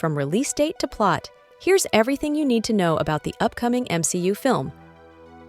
From release date to plot, here's everything you need to know about the upcoming MCU film.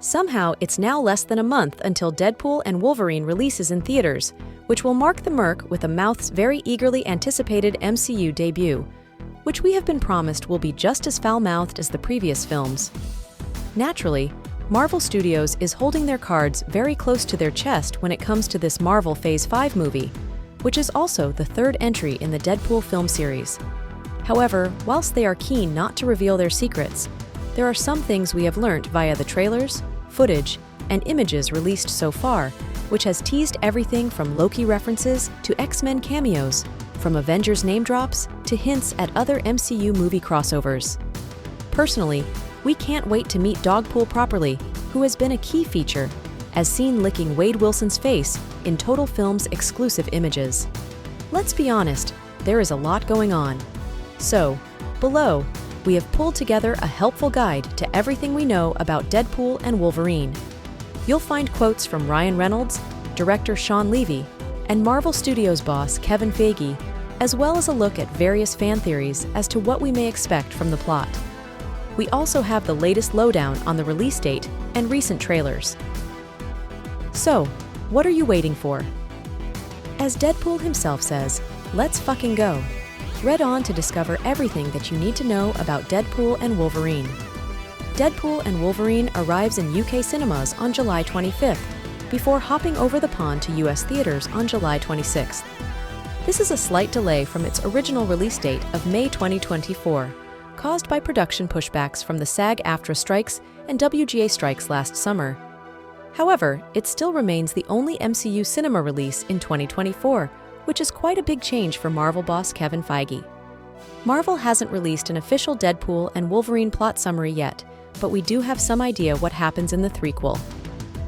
Somehow, it's now less than a month until Deadpool and Wolverine releases in theaters, which will mark the Merc with a mouth's very eagerly anticipated MCU debut, which we have been promised will be just as foul-mouthed as the previous films. Naturally, Marvel Studios is holding their cards very close to their chest when it comes to this Marvel Phase 5 movie, which is also the third entry in the Deadpool film series. However, whilst they are keen not to reveal their secrets, there are some things we have learnt via the trailers, footage, and images released so far, which has teased everything from Loki references to X-Men cameos, from Avengers name drops to hints at other MCU movie crossovers. Personally, we can't wait to meet Dogpool properly, who has been a key feature, as seen licking Wade Wilson's face in Total Film's exclusive images. Let's be honest, there is a lot going on. So, below, we have pulled together a helpful guide to everything we know about Deadpool and Wolverine. You'll find quotes from Ryan Reynolds, director Sean Levy, and Marvel Studios boss Kevin Feige, as well as a look at various fan theories as to what we may expect from the plot. We also have the latest lowdown on the release date and recent trailers. So, what are you waiting for? As Deadpool himself says, let's fucking go. Read on to discover everything that you need to know about Deadpool and Wolverine. Deadpool and Wolverine arrives in UK cinemas on July 25th, before hopping over the pond to US theaters on July 26th. This is a slight delay from its original release date of May 2024, caused by production pushbacks from the SAG-AFTRA strikes and WGA strikes last summer. However, it still remains the only MCU cinema release in 2024, which is quite a big change for Marvel boss Kevin Feige. Marvel hasn't released an official Deadpool and Wolverine plot summary yet, but we do have some idea what happens in the threequel.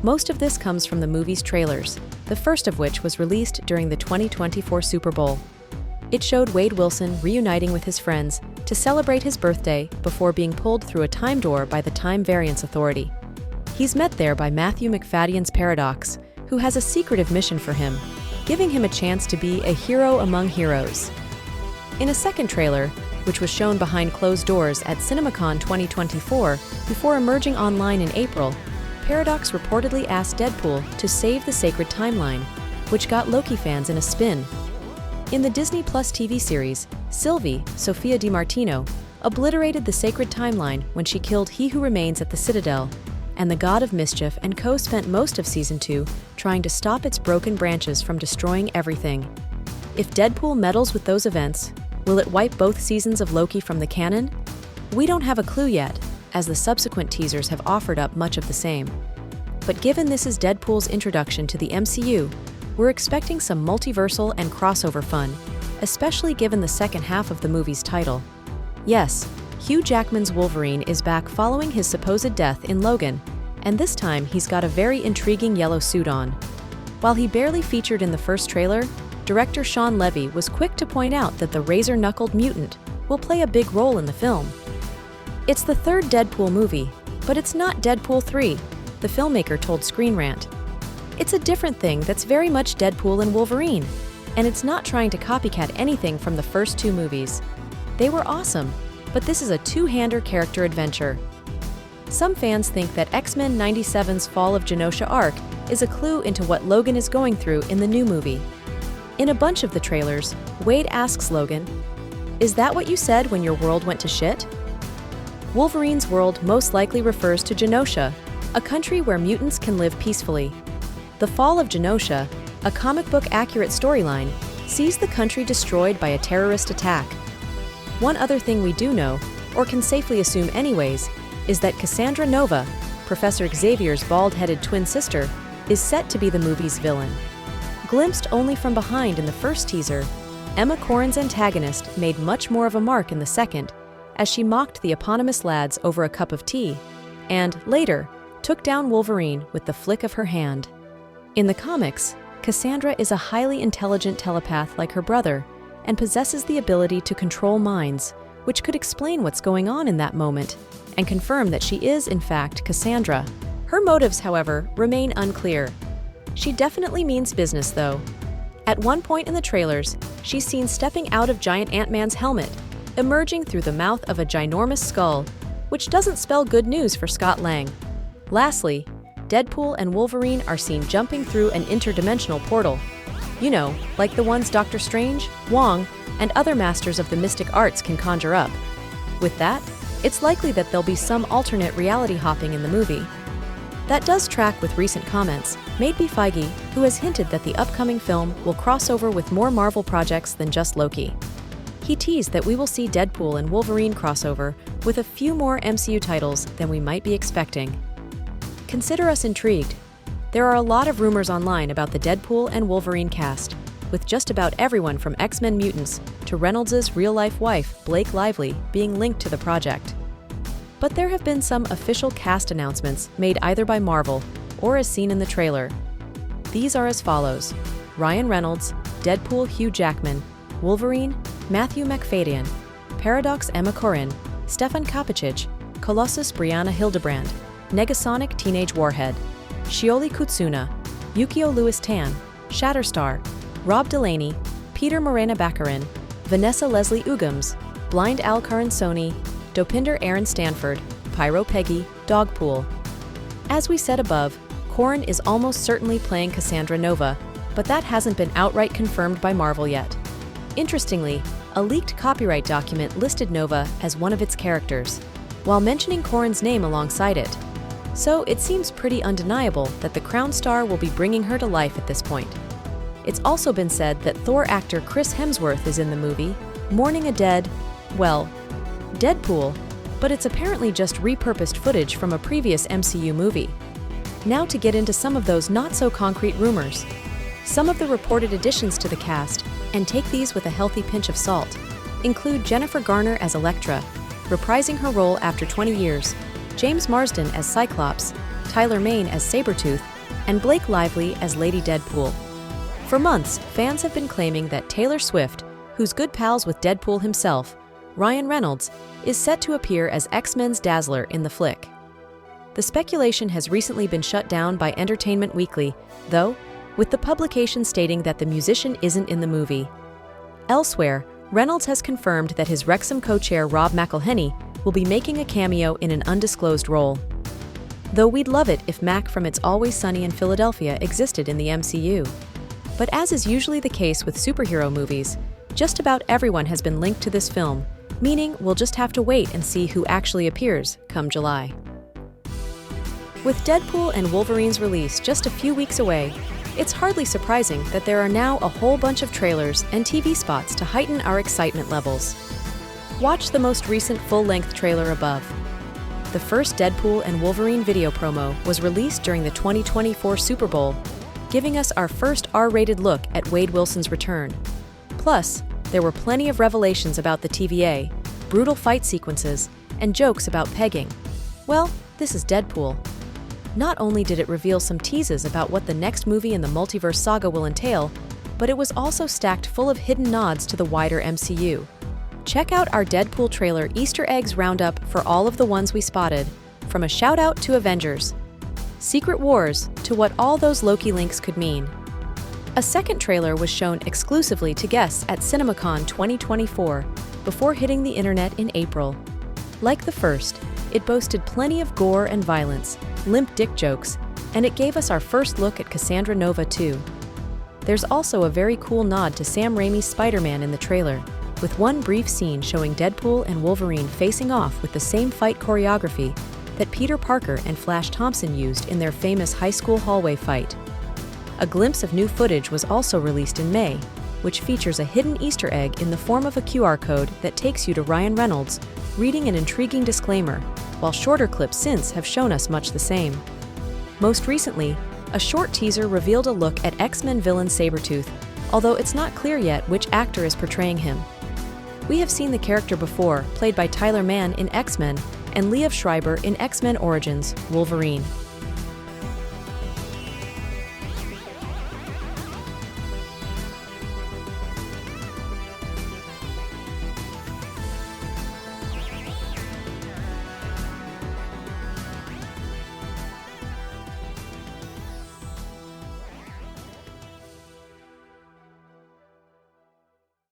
Most of this comes from the movie's trailers, the first of which was released during the 2024 Super Bowl. It showed Wade Wilson reuniting with his friends to celebrate his birthday before being pulled through a time door by the Time Variance Authority. He's met there by Matthew Macfadyen's Paradox, who has a secretive mission for him, giving him a chance to be a hero among heroes. In a second trailer, which was shown behind closed doors at CinemaCon 2024 before emerging online in April, Paradox reportedly asked Deadpool to save the sacred timeline, which got Loki fans in a spin. In the Disney Plus TV series, Sylvie, Sophia DiMartino, obliterated the sacred timeline when she killed He Who Remains at the Citadel, and the God of Mischief and co spent most of Season 2 trying to stop its broken branches from destroying everything. If Deadpool meddles with those events, will it wipe both seasons of Loki from the canon? We don't have a clue yet, as the subsequent teasers have offered up much of the same. But given this is Deadpool's introduction to the MCU, we're expecting some multiversal and crossover fun, especially given the second half of the movie's title. Yes, Hugh Jackman's Wolverine is back following his supposed death in Logan, and this time he's got a very intriguing yellow suit on. While he barely featured in the first trailer, director Sean Levy was quick to point out that the razor-knuckled mutant will play a big role in the film. It's the third Deadpool movie, but it's not Deadpool 3, the filmmaker told Screen Rant. It's a different thing that's very much Deadpool and Wolverine, and it's not trying to copycat anything from the first two movies. They were awesome, but this is a two-hander character adventure. Some fans think that X-Men 97's Fall of Genosha arc is a clue into what Logan is going through in the new movie. In a bunch of the trailers, Wade asks Logan, "Is that what you said when your world went to shit?" Wolverine's world most likely refers to Genosha, a country where mutants can live peacefully. The Fall of Genosha, a comic book-accurate storyline, sees the country destroyed by a terrorist attack. One other thing we do know, or can safely assume anyways, is that Cassandra Nova, Professor Xavier's bald-headed twin sister, is set to be the movie's villain. Glimpsed only from behind in the first teaser, Emma Corrin's antagonist made much more of a mark in the second, as she mocked the eponymous lads over a cup of tea, and, later, took down Wolverine with the flick of her hand. In the comics, Cassandra is a highly intelligent telepath like her brother, and possesses the ability to control minds, which could explain what's going on in that moment, and confirm that she is, in fact, Cassandra. Her motives, however, remain unclear. She definitely means business, though. At one point in the trailers, she's seen stepping out of Giant Ant-Man's helmet, emerging through the mouth of a ginormous skull, which doesn't spell good news for Scott Lang. Lastly, Deadpool and Wolverine are seen jumping through an interdimensional portal. You know, like the ones Doctor Strange, Wong, and other masters of the mystic arts can conjure up. With that, it's likely that there'll be some alternate reality hopping in the movie. That does track with recent comments made by Feige, who has hinted that the upcoming film will cross over with more Marvel projects than just Loki. He teased that we will see Deadpool and Wolverine crossover with a few more MCU titles than we might be expecting. Consider us intrigued. There are a lot of rumors online about the Deadpool and Wolverine cast, with just about everyone from X-Men Mutants to Reynolds' real-life wife, Blake Lively, being linked to the project. But there have been some official cast announcements made either by Marvel or as seen in the trailer. These are as follows: Ryan Reynolds, Deadpool Hugh Jackman, Wolverine, Matthew Macfadyen, Paradox Emma Corrin, Stefan Kapicic, Colossus Brianna Hildebrand, Negasonic Teenage Warhead, Shioli Kutsuna, Yukio Lewis Tan, Shatterstar, Rob Delaney, Peter Morena Baccarin, Vanessa Leslie Ugams, Blind Al Sony, Dopinder Aaron Stanford, Pyro Peggy, Dogpool. As we said above, Corrin is almost certainly playing Cassandra Nova, but that hasn't been outright confirmed by Marvel yet. Interestingly, a leaked copyright document listed Nova as one of its characters, while mentioning Corrin's name alongside it. So it seems pretty undeniable that the Crown Star will be bringing her to life at this point. It's also been said that Thor actor Chris Hemsworth is in the movie, mourning a Deadpool, but it's apparently just repurposed footage from a previous MCU movie. Now to get into some of those not-so-concrete rumors. Some of the reported additions to the cast, and take these with a healthy pinch of salt, include Jennifer Garner as Elektra, reprising her role after 20 years, James Marsden as Cyclops, Tyler Mane as Sabretooth, and Blake Lively as Lady Deadpool. For months, fans have been claiming that Taylor Swift, who's good pals with Deadpool himself, Ryan Reynolds, is set to appear as X-Men's Dazzler in the flick. The speculation has recently been shut down by Entertainment Weekly, though, with the publication stating that the musician isn't in the movie. Elsewhere, Reynolds has confirmed that his Wrexham co-chair Rob McElhenney will be making a cameo in an undisclosed role. Though we'd love it if Mac from It's Always Sunny in Philadelphia existed in the MCU. But as is usually the case with superhero movies, just about everyone has been linked to this film, meaning we'll just have to wait and see who actually appears come July. With Deadpool and Wolverine's release just a few weeks away, it's hardly surprising that there are now a whole bunch of trailers and TV spots to heighten our excitement levels. Watch the most recent full-length trailer above. The first Deadpool and Wolverine video promo was released during the 2024 Super Bowl, giving us our first R-rated look at Wade Wilson's return. Plus, there were plenty of revelations about the TVA, brutal fight sequences, and jokes about pegging. Well, this is Deadpool. Not only did it reveal some teases about what the next movie in the multiverse saga will entail, but it was also stacked full of hidden nods to the wider MCU. Check out our Deadpool trailer Easter eggs roundup for all of the ones we spotted, from a shout-out to Avengers, Secret Wars, to what all those Loki links could mean. A second trailer was shown exclusively to guests at CinemaCon 2024 before hitting the internet in April. Like the first, it boasted plenty of gore and violence, limp dick jokes, and it gave us our first look at Cassandra Nova too. There's also a very cool nod to Sam Raimi's Spider-Man in the trailer, with one brief scene showing Deadpool and Wolverine facing off with the same fight choreography that Peter Parker and Flash Thompson used in their famous high school hallway fight. A glimpse of new footage was also released in May, which features a hidden Easter egg in the form of a QR code that takes you to Ryan Reynolds reading an intriguing disclaimer, while shorter clips since have shown us much the same. Most recently, a short teaser revealed a look at X-Men villain Sabretooth, although it's not clear yet which actor is portraying him. We have seen the character before, played by Tyler Mann in X-Men and Liev Schreiber in X-Men Origins: Wolverine.